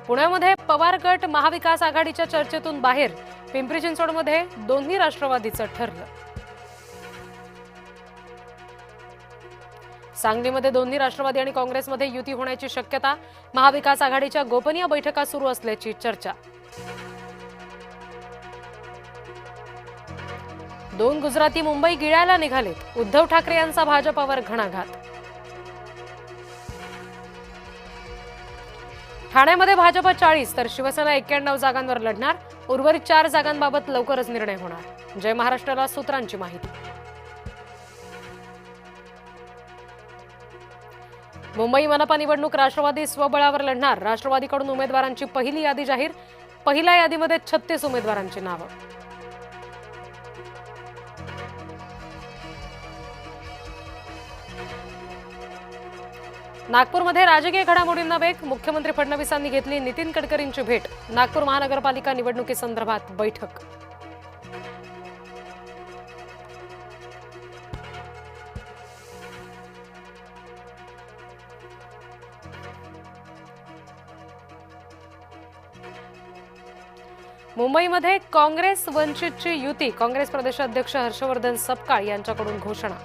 पुण्यामध्ये पवार गट महाविकास आघाडीच्या चर्चेतून बाहेर, पिंपरी चिंचवडमध्ये दोन्ही राष्ट्रवादीचं ठरलं. सांगलीमध्ये दोन्ही राष्ट्रवादी आणि काँग्रेसमध्ये युती होण्याची शक्यता, महाविकास आघाडीच्या गोपनीय बैठका सुरू असल्याची चर्चा. 2 गुजराती मुंबई गिळायला निघालेत, उद्धव ठाकरे यांचा भाजपावर घणाघात. ठाण्यामध्ये भाजप 40 तर शिवसेना 91 जागांवर लढणार. उर्वरित 4 जागांबाबत लवकरच निर्णय होणार. जय महाराष्ट्राला सूत्रांची माहिती. मुंबई मनपा निवडणूक राष्ट्रवादी स्वबळावर लढणार. राष्ट्रवादीकडून उमेदवारांची पहिली यादी जाहीर. पहिल्या यादीमध्ये 36 उमेदवारांची नावं. नागपूरमध्ये राजकीय घडामोडींना वेग. मुख्यमंत्री फडणवीसांनी घेतली नितीन गडकरींची भेट. नागपूर महानगरपालिका निवडणुकीसंदर्भात बैठक. मुंबईमध्ये काँग्रेस वंचितची युती. काँग्रेस प्रदेशाध्यक्ष हर्षवर्धन सपकाळ यांच्याकडून घोषणा.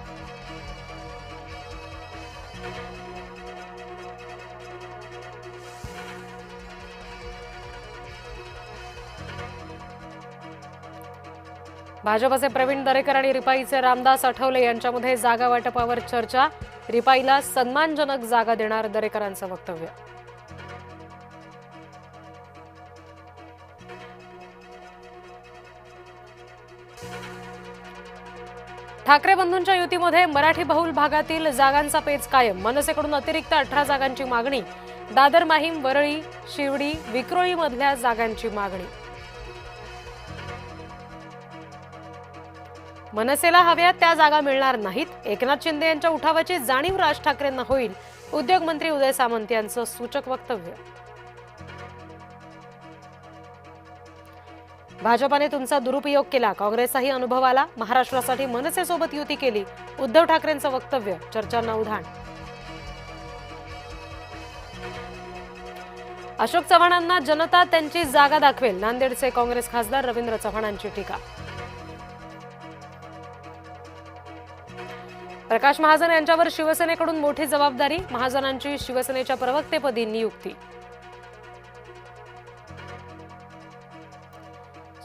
भाजपचे प्रवीण दरेकर आणि रिपाईचे रामदास आठवले यांच्यामध्ये जागा वाटपावर चर्चा. रिपाईला सन्मानजनक जागा देणार, दरेकरांचं वक्तव्य. ठाकरे बंधूंच्या युतीमध्ये मराठी बहुल भागातील जागांचा पेच कायम. मनसेकडून अतिरिक्त 18 जागांची मागणी. दादर, माहीम, वरळी, शिवडी, विक्रोळीमधल्या जागांची मागणी. मनसेला हव्या त्या जागा मिळणार नाहीत. एकनाथ शिंदे यांच्या उठावाची जाणीव राज ठाकरेंना होईल, उद्योगमंत्री उदय सामंत यांचं सूचक वक्तव्य. भाजपाने तुमचा दुरुपयोग केला, काँग्रेसचाही अनुभव आला. महाराष्ट्रासाठी मनसेसोबत युती केली, उद्धव ठाकरेंचं वक्तव्य. चर्चांना उधाण. अशोक चव्हाणांना जनता त्यांची जागा दाखवेल. नांदेडचे काँग्रेस खासदार रवींद्र चव्हाणांची टीका. प्रकाश महाजन यांच्यावर शिवसेनेकडून मोठी जबाबदारी. महाजनांची शिवसेनेच्या प्रवक्तेपदी नियुक्ती.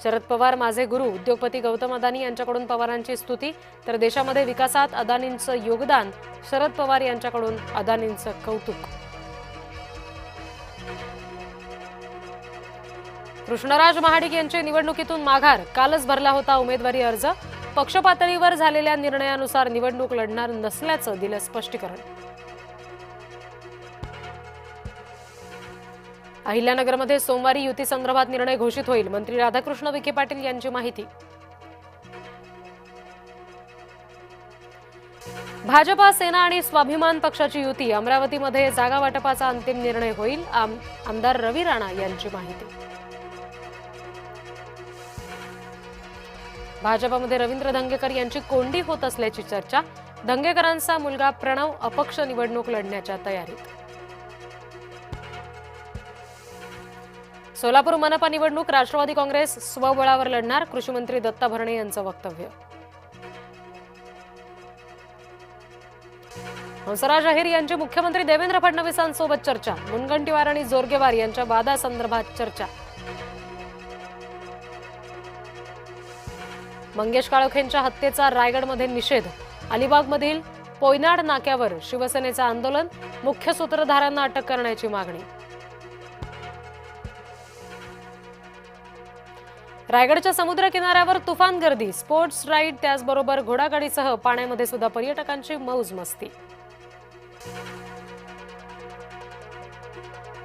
शरद पवार माझे गुरु. उद्योगपती गौतम अदानी यांच्याकडून पवारांची स्तुती. तर देशामध्ये विकासात अदानींचं योगदान. शरद पवार यांच्याकडून अदानींचं कौतुक. कृष्णराज महाडिक यांची निवडणुकीतून माघार. कालच भरला होता उमेदवारी अर्ज. पक्षपातळीवर झालेल्या निर्णयानुसार निवडणूक लढणार नसल्याचं दिलं स्पष्टीकरण. अहिल्यानगरमध्ये सोमवारी युती संदर्भात निर्णय घोषित होईल. मंत्री राधाकृष्ण विखे पाटील यांची माहिती. भाजपा, सेना आणि स्वाभिमान पक्षाची युती. अमरावतीमध्ये जागा वाटपाचा अंतिम निर्णय होईल. आमदार रवी राणा यांची माहिती. भाजपमध्ये रवींद्र धंगेकर यांची कोंडी होत असल्याची चर्चा. धंगेकरांचा मुलगा प्रणव अपक्ष निवडणूक लढण्याच्या तयारीत. सोलापूर मनपा निवडणूक राष्ट्रवादी काँग्रेस स्वबळावर लढणार. कृषी मंत्री दत्ता भरणे यांचं वक्तव्य. हंसराज अहिर यांची मुख्यमंत्री देवेंद्र फडणवीसांसोबत चर्चा. मुनगंटीवार आणि जोरगेवार यांच्या वादासंदर्भात चर्चा. मंगेश काळोखेंच्या हत्येचा रायगडमध्ये निषेध. अलिबागमधील पोयनाड नाक्यावर शिवसेनेचं आंदोलन. मुख्य सूत्रधारांना अटक करण्याची मागणी. रायगडच्या समुद्र किनाऱ्यावर तुफान गर्दी. स्पोर्ट्स राईड, त्याचबरोबर घोडागाडीसह पाण्यामध्ये सुद्धा पर्यटकांची मौज मस्ती.